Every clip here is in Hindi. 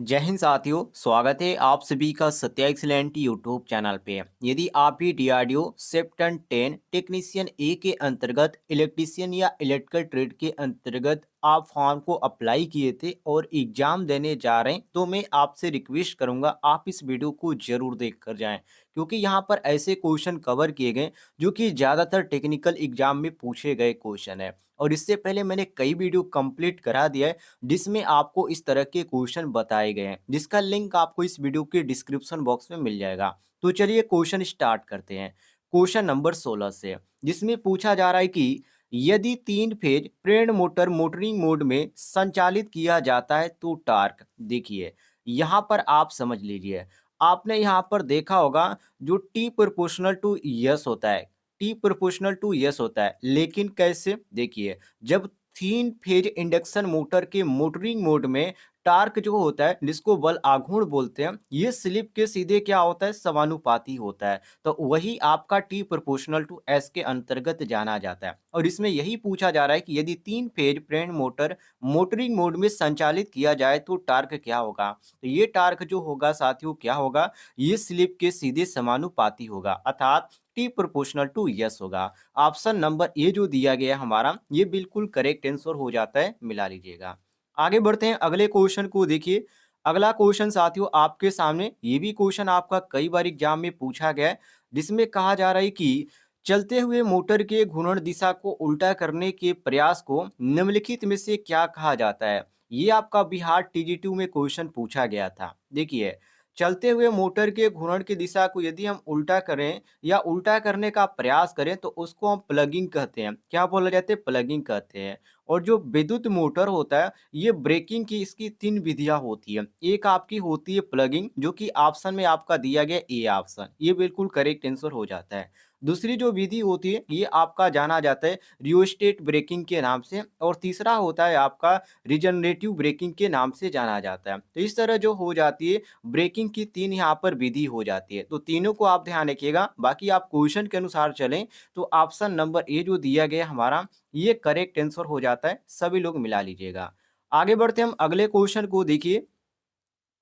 जय हिंद साथियों, स्वागत है आप सभी का सत्या एक्सीलेंट यूट्यूब चैनल पे। यदि आप भी डीआरडीओ सेप्टन 10 टेक्नीशियन ए के अंतर्गत इलेक्ट्रीशियन या इलेक्ट्रिकल ट्रेड के अंतर्गत आप फॉर्म को अप्लाई किए थे और एग्जाम देने जा रहे हैं, तो मैं आपसे रिक्वेस्ट करूंगा आप इस वीडियो को जरूर देख कर जाएं, क्योंकि यहाँ पर ऐसे क्वेश्चन कवर किए गए जो कि ज़्यादातर टेक्निकल एग्जाम में पूछे गए क्वेश्चन है। और इससे पहले मैंने कई वीडियो कंप्लीट करा दिया है जिसमें आपको इस तरह के क्वेश्चन बताए गए हैं, जिसका लिंक आपको इस वीडियो के डिस्क्रिप्शन बॉक्स में मिल जाएगा। तो चलिए क्वेश्चन स्टार्ट करते हैं। क्वेश्चन नंबर 16 से, जिसमें पूछा जा रहा है कि यदि 3 फेज प्रेरण मोटर मोटरिंग मोड में संचालित किया जाता है तो टार्क। देखिए यहाँ पर आप समझ लीजिए, आपने यहाँ पर देखा होगा जो टी प्रोपोर्शनल टू यस होता है, टी प्रोपोर्शनल टू यस होता है, लेकिन कैसे? देखिए जब 3 फेज इंडक्शन मोटर के मोटरिंग मोड में टार्क जो होता है, जिसको बल आघूर्ण बोलते हैं, ये स्लिप के सीधे क्या होता है, समानुपाती होता है। तो वही आपका टी प्रोपोर्शनल टू एस के अंतर्गत जाना जाता है। और इसमें यही पूछा जा रहा है कि यदि 3 फेज प्रेरण मोटर मोटरिंग मोड में संचालित किया जाए तो टार्क क्या होगा। तो ये टार्क जो होगा साथियों क्या होगा, ये स्लिप के सीधे समानुपाती होगा, अर्थात टी प्रोपोर्शनल टू यस होगा। ऑप्शन नंबर ए जो दिया गया है हमारा, ये बिल्कुल करेक्ट आंसर हो जाता है, मिला लीजिएगा। आगे बढ़ते हैं अगले क्वेश्चन को। देखिए अगला क्वेश्चन साथियों आपके सामने, ये भी क्वेश्चन आपका कई बार एग्जाम में पूछा गया है, जिसमें कहा जा रहा है कि चलते हुए मोटर के घूर्णन दिशा को उल्टा करने के प्रयास को निम्नलिखित में से क्या कहा जाता है। ये आपका बिहार टीजी2 में क्वेश्चन पूछा गया था। देखिए चलते हुए मोटर के घूर्णन की दिशा को यदि हम उल्टा करें या उल्टा करने का प्रयास करें तो उसको हम प्लगिंग कहते हैं। क्या बोला जाता है? प्लगिंग कहते हैं। और जो विद्युत मोटर होता है, ये ब्रेकिंग की इसकी 3 विधियां होती है। एक आपकी होती है प्लगिंग, जो कि ऑप्शन में आपका दिया गया ए ऑप्शन, ये बिल्कुल करेक्ट आंसर हो जाता है। दूसरी जो विधि होती है ये आपका जाना जाता है रियोस्टेट ब्रेकिंग के नाम से, और तीसरा होता है आपका रिजनरेटिव ब्रेकिंग के नाम से जाना जाता है। तो इस तरह जो हो जाती है ब्रेकिंग की 3 यहाँ पर विधि हो जाती है। तो तीनों को आप ध्यान रखिएगा, बाकी आप क्वेश्चन के अनुसार चलें तो ऑप्शन नंबर ए जो दिया गया हमारा, ये करेक्ट आंसर हो जाता है। सभी लोग मिला लीजिएगा। आगे बढ़ते हम अगले क्वेश्चन को। देखिए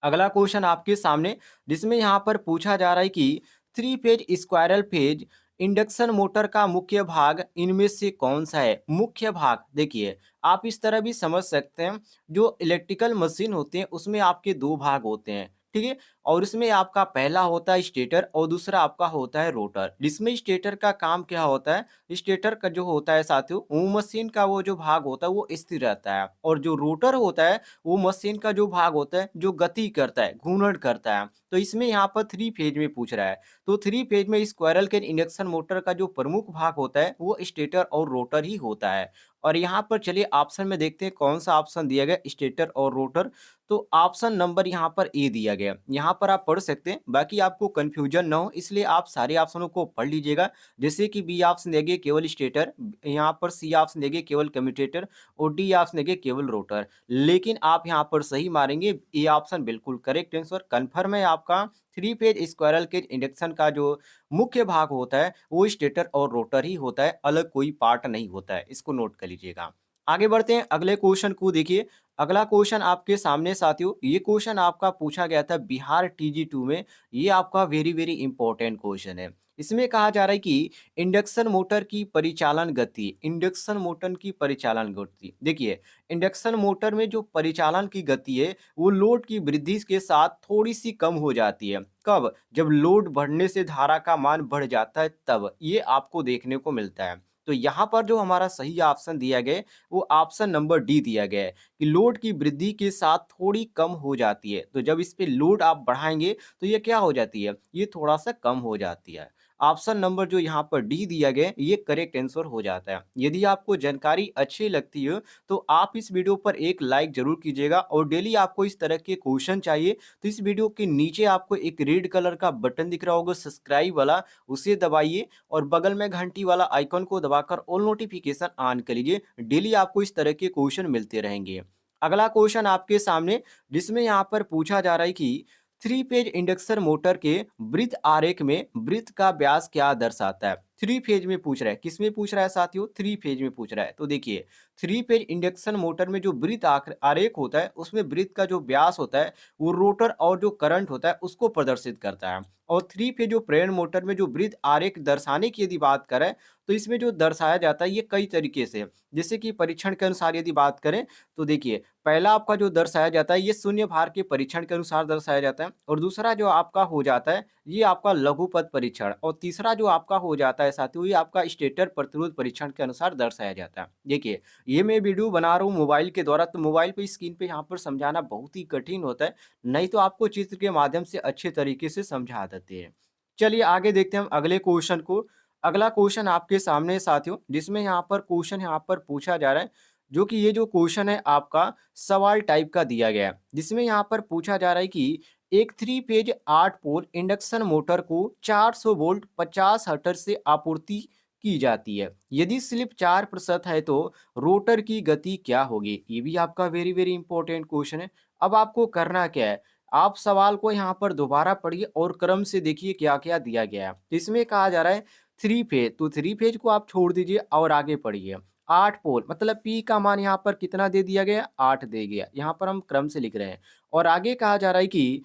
अगला क्वेश्चन आपके सामने, जिसमें यहाँ पर पूछा जा रहा है कि 3 phase squirrel phase induction motor का मुख्य भाग इनमें से कौन सा है। मुख्य भाग देखिए आप इस तरह भी समझ सकते हैं, जो इलेक्ट्रिकल मशीन होते हैं उसमें आपके 2 भाग होते हैं, ठीक है। और इसमें आपका पहला होता है स्टेटर और दूसरा आपका होता है रोटर। जिसमें स्टेटर का काम क्या होता है, स्टेटर का जो होता है साथियों, वो मशीन का वो जो भाग होता है वो स्थिर रहता है, और जो रोटर होता है वो मशीन का जो भाग होता है जो गति करता है, घूर्णन करता है। तो इसमें यहाँ पर 3 फेज में पूछ रहा है, तो 3 फेज में स्क्वायरल के इंडक्शन मोटर का जो प्रमुख भाग होता है वो स्टेटर और रोटर ही होता है। और यहाँ पर चलिए ऑप्शन में देखते हैं कौन सा ऑप्शन दिया गया, स्टेटर और रोटर। तो ऑप्शन नंबर यहाँ पर ए दिया गया, यहाँ पर आप पढ़ सकते हैं, बाकी आपको कंफ्यूजन ना हो इसलिए आप सारे ऑप्शनों को पढ़ लीजिएगा। जैसे कि बी ऑप्शन देंगे केवल स्टेटर, यहाँ पर सी ऑप्शन देंगे केवल कम्यूटेटर, और डी ऑप्शन देंगे केवल रोटर। लेकिन आप यहाँ पर सही मारेंगे, ए ऑप्शन बिल्कुल करेक्ट आंसर कन्फर्म है आपका। 3 फेज स्क्वायरल केज इंडक्शन का जो मुख्य भाग होता है वो स्टेटर और रोटर ही होता है, अलग कोई पार्ट नहीं होता है, इसको नोट कर लीजिएगा। आगे बढ़ते हैं अगले क्वेश्चन को। देखिए अगला क्वेश्चन आपके सामने साथियों, ये क्वेश्चन आपका पूछा गया था बिहार टीजी2 में। ये आपका वेरी वेरी इंपॉर्टेंट क्वेश्चन है। इसमें कहा जा रहा है कि इंडक्शन मोटर की परिचालन गति, इंडक्शन मोटर की परिचालन गति। देखिए इंडक्शन मोटर में जो परिचालन की गति है वो लोड की वृद्धि के साथ थोड़ी सी कम हो जाती है। कब? जब लोड बढ़ने से धारा का मान बढ़ जाता है तब ये आपको देखने को मिलता है। तो यहाँ पर जो हमारा सही ऑप्शन दिया गया है वो ऑप्शन नंबर डी दिया गया है, कि लोड की वृद्धि के साथ थोड़ी कम हो जाती है। तो जब इस पे लोड आप बढ़ाएंगे तो ये क्या हो जाती है, ये थोड़ा सा कम हो जाती है। ऑप्शन नंबर जो यहाँ पर डी दिया गया है ये करेक्ट आंसर हो जाता है। यदि आपको जानकारी अच्छी लगती है तो आप इस वीडियो पर एक लाइक जरूर कीजिएगा, और डेली आपको इस तरह के क्वेश्चन चाहिए तो इस वीडियो के नीचे आपको एक रेड कलर का बटन दिख रहा होगा सब्सक्राइब वाला, उसे दबाइए और बगल में घंटी वाला आइकन को दबाकर ऑल नोटिफिकेशन ऑन कर लीजिए। डेली आपको इस तरह के क्वेश्चन मिलते रहेंगे। अगला क्वेश्चन आपके सामने, जिसमें यहाँ पर पूछा जा रहा है कि 3 फेज इंडक्शन मोटर के वृत्त आरेख में वृत्त का व्यास क्या दर्शाता है। थ्री फेज में पूछ रहा है। किस में पूछ रहा है साथियों? थ्री फेज में पूछ रहा है। तो देखिए थ्री फेज इंडक्शन मोटर में जो वृत्त आरेख होता है उसमें वृत्त का जो व्यास होता है वो रोटर और जो करंट होता है उसको प्रदर्शित करता है। और थ्री फेज जो प्रेरण मोटर में जो वृत्त आरेख दर्शाने की यदि बात करें तो इसमें जो दर्शाया जाता है ये कई तरीके से, जैसे कि परीक्षण के अनुसार यदि बात करें तो देखिए पहला आपका जो दर्शाया जाता है ये शून्य भार के परीक्षण के अनुसार दर्शाया जाता है, और दूसरा जो आपका हो जाता है ये आपका लघुपथ परीक्षण, और तीसरा जो आपका हो जाता है साथियों ये आपका स्टेटर प्रतिरोध परीक्षण के अनुसार दर्शाया जाता है। देखिए ये मैं वीडियो बना रहा हूँ मोबाइल के द्वारा, तो मोबाइल पे स्क्रीन पे यहाँ पर समझाना बहुत ही कठिन होता है, नहीं तो आपको चित्र के माध्यम से अच्छे तरीके से समझा देते हैं। चलिए आगे देखते हैं हम अगले क्वेश्चन को। अगला क्वेश्चन आपके सामने है साथियों, जिसमें यहाँ पर क्वेश्चन यहाँ पर पूछा जा रहा है, जो कि ये जो क्वेश्चन है आपका सवाल टाइप का दिया गया है, जिसमें यहाँ पर पूछा जा रहा है कि एक थ्री फेज 8 पोल इंडक्शन मोटर को 400 वोल्ट 50 हर्ट्ज से आपूर्ति की जाती है। यदि स्लिप 4% है तो रोटर की गति क्या होगी? ये भी आपका वेरी वेरी इंपॉर्टेंट क्वेश्चन है। अब आपको करना क्या है, आप सवाल को यहाँ पर दोबारा पढ़िए और क्रम से देखिए क्या क्या दिया गया है। तो इसमें कहा जा रहा है थ्री फेज, तो थ्री फेज को आप छोड़ दीजिए और आगे पढ़िए। 8 पोल मतलब पी का मान यहाँ पर कितना दे दिया गया? 8 दे गया, यहाँ पर हम क्रम से लिख रहे हैं। और आगे कहा जा रहा है कि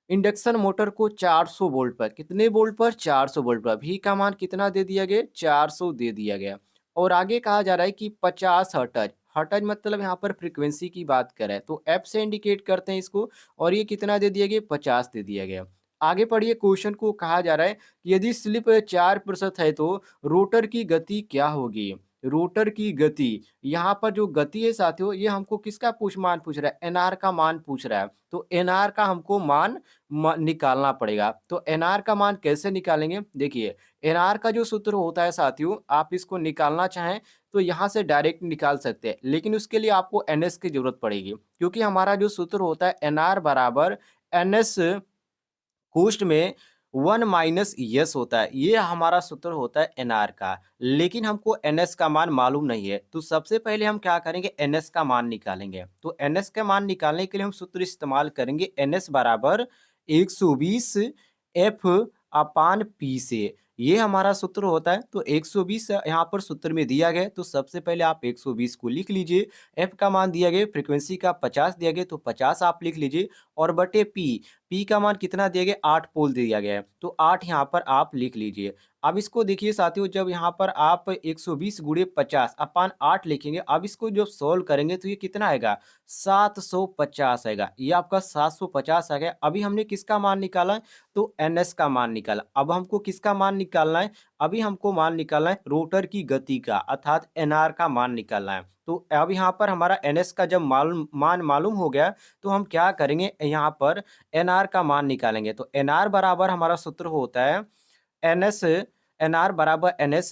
इंडक्शन मोटर को 400 वोल्ट पर, कितने वोल्ट पर? 400 वोल्ट पर। भी का मान कितना दे दिया गया? 400 दे दिया गया। और आगे कहा जा रहा है कि 50 हर्ट्ज, हर्ट्ज मतलब यहाँ पर फ्रीक्वेंसी की बात करें तो एफ से इंडिकेट करते हैं इसको, और ये कितना दे दिया गया? 50 दे दिया गया। आगे पढ़िए क्वेश्चन को, कहा जा रहा है कि यदि स्लिप 4% है तो रोटर की गति क्या होगी? रोटर की गति, यहाँ पर जो गति है साथियों ये हमको किसका मान पूछ रहा है? एनआर का मान पूछ रहा है। तो एनआर का हमको मान निकालना पड़ेगा। तो एनआर का मान कैसे निकालेंगे? देखिए एनआर का जो सूत्र होता है साथियों, आप इसको निकालना चाहें तो यहाँ से डायरेक्ट निकाल सकते हैं, लेकिन उसके लिए आपको एनएस की जरूरत पड़ेगी, क्योंकि हमारा जो सूत्र होता है एनआर बराबर एनएस कोष्ठ में 1 माइनस यस होता है, ये हमारा सूत्र होता है एनआर का। लेकिन हमको एनएस का मान मालूम नहीं है, तो सबसे पहले हम क्या करेंगे? एनएस का मान निकालेंगे। तो एनएस का मान निकालने के लिए हम सूत्र इस्तेमाल करेंगे एनएस बराबर 120 एफ अपान पी से, ये हमारा सूत्र होता है। तो 120 यहाँ पर सूत्र में दिया गया, तो सबसे पहले आप 120 को लिख लीजिए। एफ का मान दिया गया, फ्रीक्वेंसी का 50 दिया गया, तो 50 आप लिख लीजिए, और बटे पी का मान कितना दिया गया? 8 पोल दिया गया है, तो 8 यहाँ पर आप लिख लीजिए। अब इसको देखिए साथियों, जब यहाँ पर आप 120 गुणे 50 अपान 8 लिखेंगे, अब इसको जब सोल्व करेंगे तो ये कितना आएगा? 750 आएगा। ये आपका 750 आ गया। अभी हमने किसका मान निकाला? तो एनएस का मान निकाला। अब हमको किसका मान निकालना है? अभी हमको मान निकालना है रोटर की गति का, अर्थात एनआर का मान निकालना है। तो अब यहाँ पर हमारा एनएस का जब मान मालूम हो गया, तो हम क्या करेंगे? यहाँ पर एनआर का मान निकालेंगे। तो एनआर बराबर हमारा सूत्र होता है एनएस, एनआर बराबर एनएस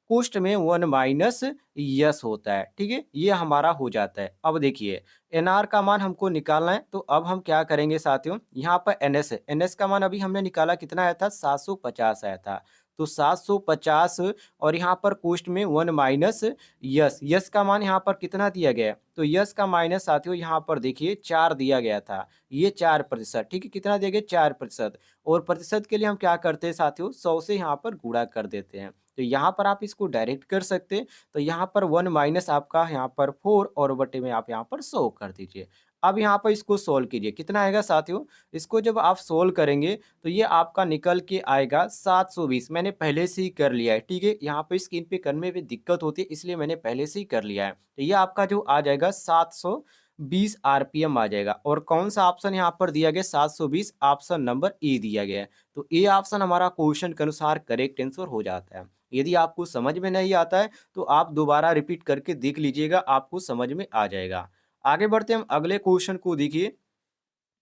कोष्ठ में 1 माइनस यस होता है। ठीक है, ये हमारा हो जाता है। अब देखिए एनआर का मान हमको निकालना है, तो अब हम क्या करेंगे साथियों? यहाँ पर एनएस है, एनएस का मान अभी हमने निकाला, कितना आया था? 750 आया था। तो 750, और यहाँ पर कोष्ठ में 1 माइनस यस, यस का मान यहाँ पर कितना दिया गया है? तो यस का माइनस साथियों यहाँ पर देखिए 4 दिया गया था, ये 4%। ठीक है, कितना दिया गया? 4%। और प्रतिशत के लिए हम क्या करते हैं साथियों? 100 से यहाँ पर गुणा कर देते हैं। तो यहाँ पर आप इसको डायरेक्ट कर सकते हैं। तो यहाँ पर 1 माइनस आपका यहाँ पर 4, और बटे में आप यहाँ पर 100 कर दीजिए। अब यहाँ पर इसको सोल्व कीजिए, कितना आएगा साथियों? इसको जब आप सोल्व करेंगे तो ये आपका निकल के आएगा 720। मैंने पहले से ही कर लिया है। ठीक है, यहाँ पर स्क्रीन पे करने में दिक्कत होती है, इसलिए मैंने पहले से ही कर लिया है। तो ये आपका जो आ जाएगा 720 आरपीएम आ जाएगा। और कौन सा ऑप्शन यहाँ पर दिया गया? 720, ऑप्शन नंबर ए दिया गया है। तो ए ऑप्शन हमारा क्वेश्चन के अनुसार करेक्ट आंसर हो जाता है। यदि आपको समझ में नहीं आता है तो आप दोबारा रिपीट करके देख लीजिएगा, आपको समझ में आ जाएगा। आगे बढ़ते हैं हम अगले क्वेश्चन को। देखिए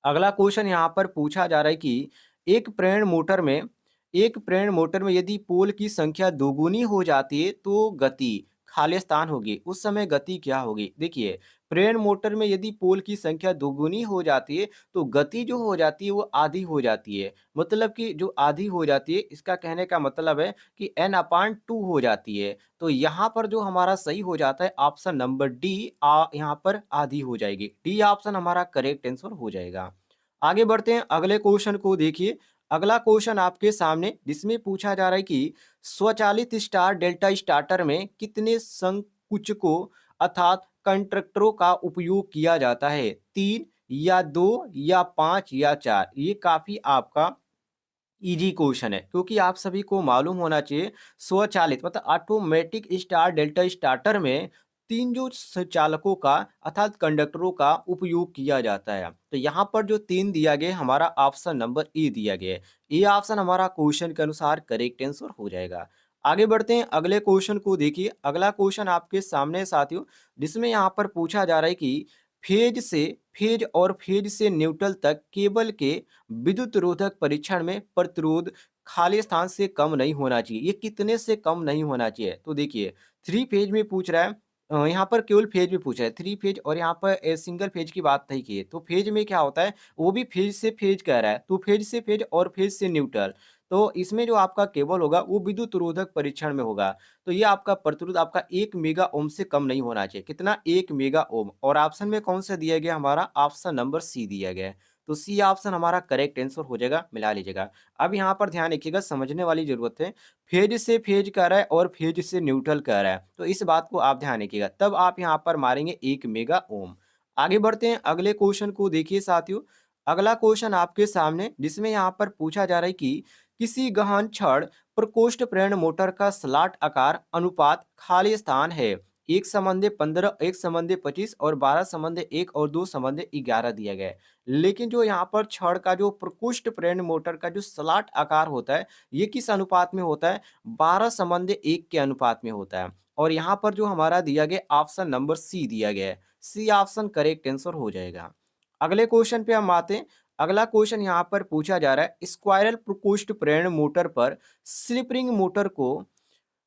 अगला क्वेश्चन यहाँ पर पूछा जा रहा है कि एक प्रेरण मोटर में एक प्रेरण मोटर में यदि पोल की संख्या दोगुनी हो जाती है तो गति खाली स्थान होगी, उस समय गति क्या होगी? देखिए प्रेरण मोटर में यदि पोल की संख्या दोगुनी हो जाती है तो गति जो हो जाती है वो आधी हो जाती है। मतलब कि जो आधी हो जाती है, इसका कहने का मतलब है कि n/2 हो जाती है। तो यहाँ पर जो हमारा सही हो जाता है ऑप्शन नंबर डी, यहाँ पर आधी हो जाएगी। डी ऑप्शन हमारा करेक्ट आंसर हो जाएगा। आगे बढ़ते हैं अगले क्वेश्चन को। देखिए अगला क्वेश्चन आपके सामने जिसमें पूछा जा रहा है कि स्वचालित स्टार डेल्टा स्टार्टर में कितने संकुचकों अर्थात कंट्रक्टरों का उपयोग किया जाता है, 3 या 2 या 5 या 4। ये काफी आपका इजी क्वेश्चन है क्योंकि आप सभी को मालूम होना चाहिए स्वचालित मतलब ऑटोमेटिक स्टार डेल्टा स्टार्टर में तीन जो चालकों का अर्थात कंडक्टरों का उपयोग किया जाता है। तो यहाँ पर जो तीन दिया गया हमारा ऑप्शन नंबर ए दिया गया है। ये ऑप्शन हमारा क्वेश्चन के अनुसार करेक्ट आंसर हो जाएगा। आगे बढ़ते हैं अगले क्वेश्चन को देखिए। अगला क्वेश्चन आपके सामने साथियों जिसमें यहाँ पर पूछा जा रहा है कि फेज और फेज से न्यूट्रल तक केबल के विद्युत रोधक परीक्षण में प्रतिरोध खाली स्थान से कम नहीं होना चाहिए। ये कितने से कम नहीं होना चाहिए? तो देखिए थ्री फेज में पूछ रहा है, यहाँ पर केवल फेज में पूछ रहा है थ्री फेज और यहाँ पर सिंगल फेज की बात नहीं की है। तो फेज में क्या होता है वो भी फेज से फेज कह रहा है, तो फेज से फेज और फेज से न्यूट्रल। तो इसमें जो आपका केबल होगा वो विद्युत रोधक परीक्षण में होगा। तो ये आपका प्रतिरोध आपका 1 मेगा ओम से कम नहीं होना चाहिए। कितना? 1 मेगा ओम। और ऑप्शन में कौन सा दिया गया हमारा? ऑप्शन नंबर सी दिया गया है। तो सी ऑप्शन हमारा करेक्ट आंसर हो जाएगा, मिला लीजिएगा। अब यहाँ पर ध्यान रखिएगा, समझने वाली जरूरत है। फेज से फेज कह रहा है और फेज से न्यूट्रल कह रहा है, तो इस बात को आप ध्यान रखिएगा, तब आप यहाँ पर मारेंगे 1 मेगा ओम। आगे बढ़ते हैं अगले क्वेश्चन को देखिए साथियों। अगला क्वेश्चन आपके सामने जिसमें यहाँ पर पूछा जा रहा है कि किसी गहन छड़ प्रकोष्ठ प्रेरण मोटर का स्लॉट आकार अनुपात खाली स्थान है, 1:15, 1:25 और 12:1 और 2:11 दिया गया है। लेकिन जो यहाँ पर छड़ का जो प्रकोष्ठ प्रेरण मोटर का जो स्लॉट आकार होता है ये किस अनुपात में होता है? 12:1 के अनुपात में होता है। और यहाँ पर जो हमारा दिया गया ऑप्शन नंबर सी दिया गया है, सी ऑप्शन करेक्ट आंसर हो जाएगा। अगले क्वेश्चन पे हम आते हैं। अगला क्वेश्चन यहाँ पर पूछा जा रहा है स्क्वायरल प्रकोष्ठ प्रेरण मोटर पर स्लिप रिंग मोटर को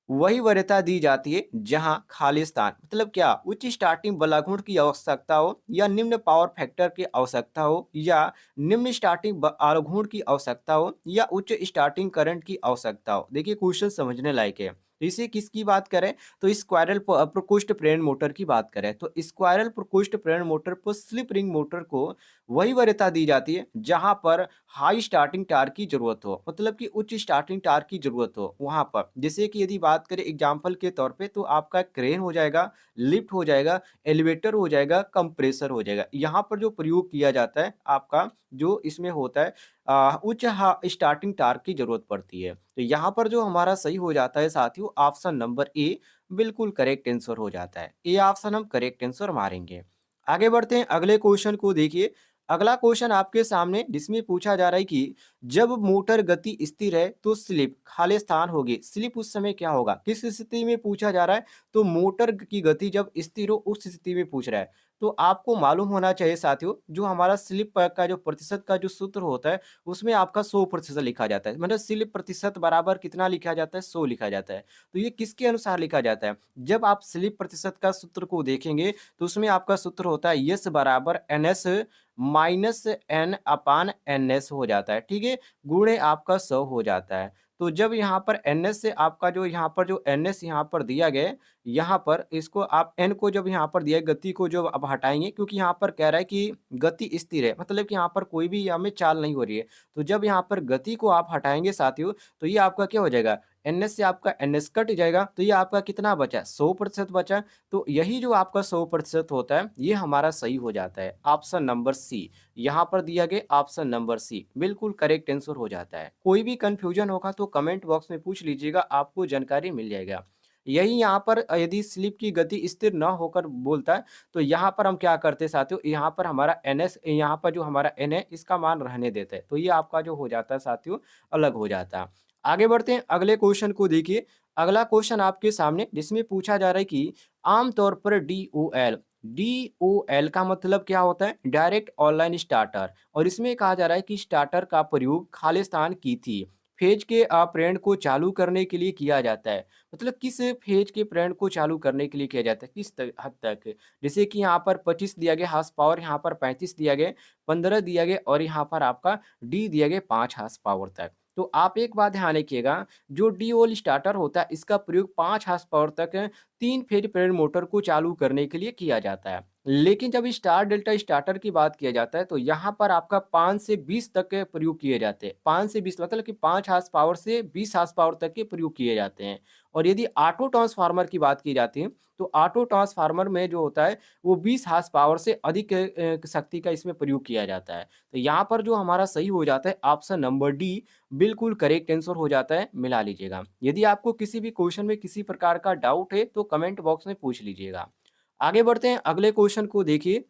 वही वरीयता दी जाती है जहां खाली स्थान मतलब क्या उच्च स्टार्टिंग बलाघूर्ण की आवश्यकता हो या निम्न पावर फैक्टर की आवश्यकता हो या निम्न स्टार्टिंग आरोघूर्ण की आवश्यकता हो या उच्च स्टार्टिंग करंट की आवश्यकता हो। देखिए क्वेश्चन समझने लायक है। तो इसे किसकी बात करें? तो स्क्वायरल प्रकोष्ठ प्रेरण मोटर की बात करें तो स्क्वायरल प्रकोष्ठ प्रेरण मोटर पर स्लिप रिंग मोटर को वही वरीयता दी जाती है जहां पर हाई स्टार्टिंग टार्क की जरूरत हो, मतलब कि उच्च स्टार्टिंग टार्क की जरूरत हो वहां पर। जैसे कि यदि बात करें एग्जांपल के तौर पे तो आपका क्रेन हो जाएगा, लिफ्ट हो जाएगा, एलिवेटर हो जाएगा, कंप्रेसर हो जाएगा। यहाँ पर जो प्रयोग किया जाता है आपका जो इसमें होता है उच्च स्टार्टिंग टार्क की जरूरत पड़ती है। तो यहाँ पर जो हमारा सही हो जाता है साथियों ऑप्शन नंबर ए बिल्कुल करेक्ट आंसर हो जाता है। ए ऑप्शन हम करेक्ट आंसर मारेंगे। आगे बढ़ते हैं अगले क्वेश्चन को देखिए। अगला क्वेश्चन आपके सामने जिसमें पूछा जा रहा है कि जब मोटर गति स्थिर है तो स्लिप खाली स्थान होगी। स्लिप उस समय क्या होगा? किस स्थिति में पूछा जा रहा है? तो मोटर की गति जब स्थिर हो उस स्थिति में पूछ रहा है। तो आपको मालूम होना चाहिए साथियों जो हमारा स्लिप का जो प्रतिशत का जो सूत्र होता है उसमें आपका 100% लिखा जाता है। मतलब स्लिप प्रतिशत बराबर कितना लिखा जाता है? 100 लिखा जाता है। तो ये किसके अनुसार लिखा जाता है? जब आप स्लिप प्रतिशत का सूत्र को देखेंगे तो उसमें आपका सूत्र होता है यस बराबर NS माइनस N अपान NS हो जाता है, ठीक है, गुणे आपका 100 हो जाता है। तो जब यहाँ पर NS से आपका जो यहाँ पर जो NS यहाँ पर दिया गया है, यहाँ पर इसको आप N को जब यहाँ पर दिया है गति को जब आप हटाएंगे क्योंकि यहाँ पर कह रहा है कि गति स्थिर है मतलब कि यहाँ पर कोई भी हमें चाल नहीं हो रही है। तो जब यहाँ पर गति को आप हटाएंगे साथियों तो ये आपका क्या हो जाएगा? NS से आपका NS कट जाएगा तो ये आपका कितना बचा? 100% बचा। तो यही जो आपका 100% होता है ये हमारा सही हो जाता है। ऑप्शन नंबर सी यहाँ पर दिया गया ऑप्शन नंबर सी बिल्कुल करेक्ट आंसर हो जाता है। कोई भी कंफ्यूजन होगा तो कमेंट बॉक्स में पूछ लीजिएगा, आपको जानकारी मिल जाएगा। यही यहाँ पर यदि स्लिप की गति स्थिर न होकर बोलता है तो यहाँ पर हम क्या करते हैं साथियों, यहाँ पर हमारा NS यहाँ पर जो हमारा N है इसका मान रहने देते हैं। तो ये आपका जो हो जाता है साथियों अलग हो जाता है। आगे बढ़ते हैं अगले क्वेश्चन को देखिए। अगला क्वेश्चन आपके सामने जिसमें पूछा जा रहा है कि आमतौर पर DOL का मतलब क्या होता है? Direct online starter. और इसमें कहा जा रहा है कि स्टार्टर का प्रयोग खालिस्तान की थी फेज के प्रेरण को चालू करने के लिए किया जाता है। मतलब किस फेज के प्रेरण को चालू करने के लिए किया जाता है, किस हद तक? जैसे कि यहाँ पर 25 दिया गया हार्स पावर, यहाँ पर 35 दिया गया, 15 दिया गया और यहाँ पर आपका डी दिया गया 5 हार्स पावर तक। तो आप एक बात ध्यान रखिएगा, जो DOL स्टार्टर होता है इसका प्रयोग 5 हार्स पावर तक 3 फेज प्रेरण मोटर को चालू करने के लिए किया जाता है। लेकिन जब स्टार डेल्टा स्टार्टर की बात किया जाता है तो यहाँ पर आपका 5 से 20 तक के प्रयोग किए जाते हैं। 5 से 20 मतलब कि 5 हॉर्स पावर से 20 हॉर्स पावर तक के प्रयोग किए जाते हैं। और यदि ऑटो ट्रांसफार्मर की बात की जाती है तो ऑटो ट्रांसफार्मर में जो होता है वो 20 हॉर्स पावर से अधिक शक्ति का इसमें प्रयोग किया जाता है। तो यहाँ पर जो हमारा सही हो जाता है ऑप्शन नंबर डी बिल्कुल करेक्ट आंसर हो जाता है, मिला लीजिएगा। यदि आपको किसी भी क्वेश्चन में किसी प्रकार का डाउट है तो कमेंट बॉक्स में पूछ लीजिएगा। आगे बढ़ते हैं अगले क्वेश्चन को देखिए।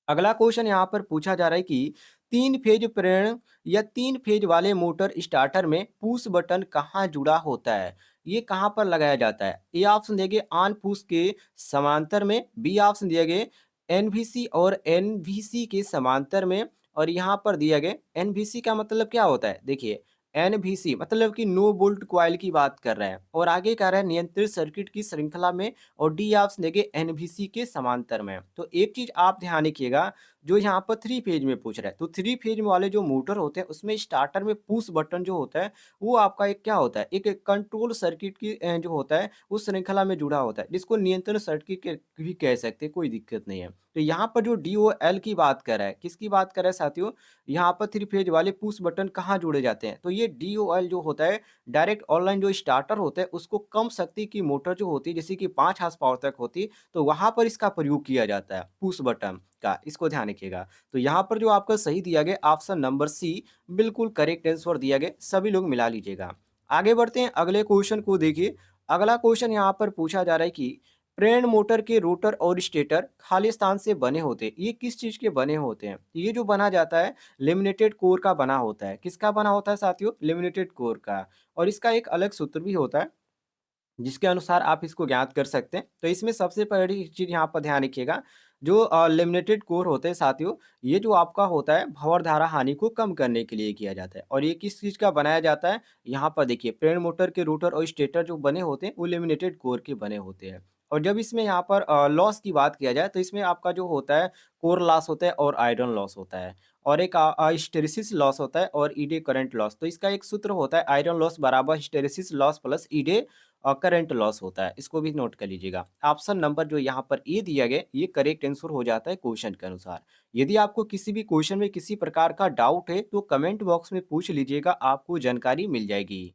अगला क्वेश्चन यहाँ पर पूछा जा रहा है कि 3 फेज प्रेरण या 3 फेज वाले मोटर स्टार्टर में पुश बटन कहाँ जुड़ा होता है? ये कहाँ पर लगाया जाता है? ए ऑप्शन दिए ऑन पुश के समांतर में, बी ऑप्शन दिए गए एनवीसी और एनवीसी के समांतर में, और यहाँ पर दिया गया एनवीसी का मतलब क्या होता है? देखिए एनवीसी मतलब कि नो बोल्ट कॉइल की बात कर रहे हैं, और आगे कह रहे हैं नियंत्रित सर्किट की श्रृंखला में, और डी ऑप्शन देंगे एनवीसी के समांतर में। तो एक चीज आप ध्यान रखिएगा, जो यहाँ पर 3 फेज में पूछ रहा है तो 3 फेज वाले जो मोटर होते हैं उसमें स्टार्टर में पुश बटन जो होता है वो आपका एक क्या होता है, एक कंट्रोल सर्किट की जो होता है उस श्रृंखला में जुड़ा होता है, जिसको नियंत्रण सर्किट भी कह सकते हैं, कोई दिक्कत नहीं है। तो यहाँ पर जो DOL की बात कर रहा है, किसकी बात कर रहा है साथियों, यहाँ पर 3 फेज वाले पुश बटन कहाँ जोड़े जाते हैं, तो ये DOL जो होता है डायरेक्ट ऑनलाइन जो स्टार्टर होता है उसको कम शक्ति की मोटर जो होती है जैसे कि 5 हॉर्स पावर तक होती है, तो वहाँ पर इसका प्रयोग किया जाता है पुश बटन का, इसको ध्यान रखिएगा। तो यहाँ पर जो आपका सही दिया गया ऑप्शन नंबर सी बिल्कुल करेक्ट आंसर दिया गया, सभी लोग मिला लीजिएगा। आगे बढ़ते हैं अगले क्वेश्चन को देखिए। अगला क्वेश्चन यहाँ पर पूछा जा रहा है कि प्रेरण मोटर के रोटर और स्टेटर खाली स्थान से बने होते हैं, ये किस चीज के बने होते हैं? ये जो बना जाता है लेमिनेटेड कोर का बना होता है। किसका बना होता है साथियों? लेमिनेटेड कोर का। और इसका एक अलग सूत्र भी होता है जिसके अनुसार आप इसको ज्ञात कर सकते हैं। तो इसमें सबसे पहली चीज़ यहाँ पर ध्यान रखिएगा, जो लेमिनेटेड कोर होते हैं साथियों, ये जो आपका होता है भंवर धारा हानि को कम करने के लिए किया जाता है। और ये किस चीज़ का बनाया जाता है? यहाँ पर देखिए प्रेरण मोटर के रोटर और स्टेटर जो बने होते हैं वो लेमिनेटेड कोर के बने होते हैं। और जब इसमें यहाँ पर लॉस की बात किया जाए तो इसमें आपका जो होता है कोर लॉस होता है और आयरन लॉस होता है, और एक हिस्टैरिसीस लॉस होता है और ईडे करंट लॉस। तो इसका एक सूत्र होता है आयरन लॉस बराबर hysteresis loss plus eddy current loss होता है, इसको भी नोट कर लीजिएगा। ऑप्शन नंबर जो यहाँ पर ए दिया गया ये करेक्ट आंसर हो जाता है क्वेश्चन के अनुसार। यदि आपको किसी भी क्वेश्चन में किसी प्रकार का डाउट है तो कमेंट बॉक्स में पूछ लीजिएगा, आपको जानकारी मिल जाएगी।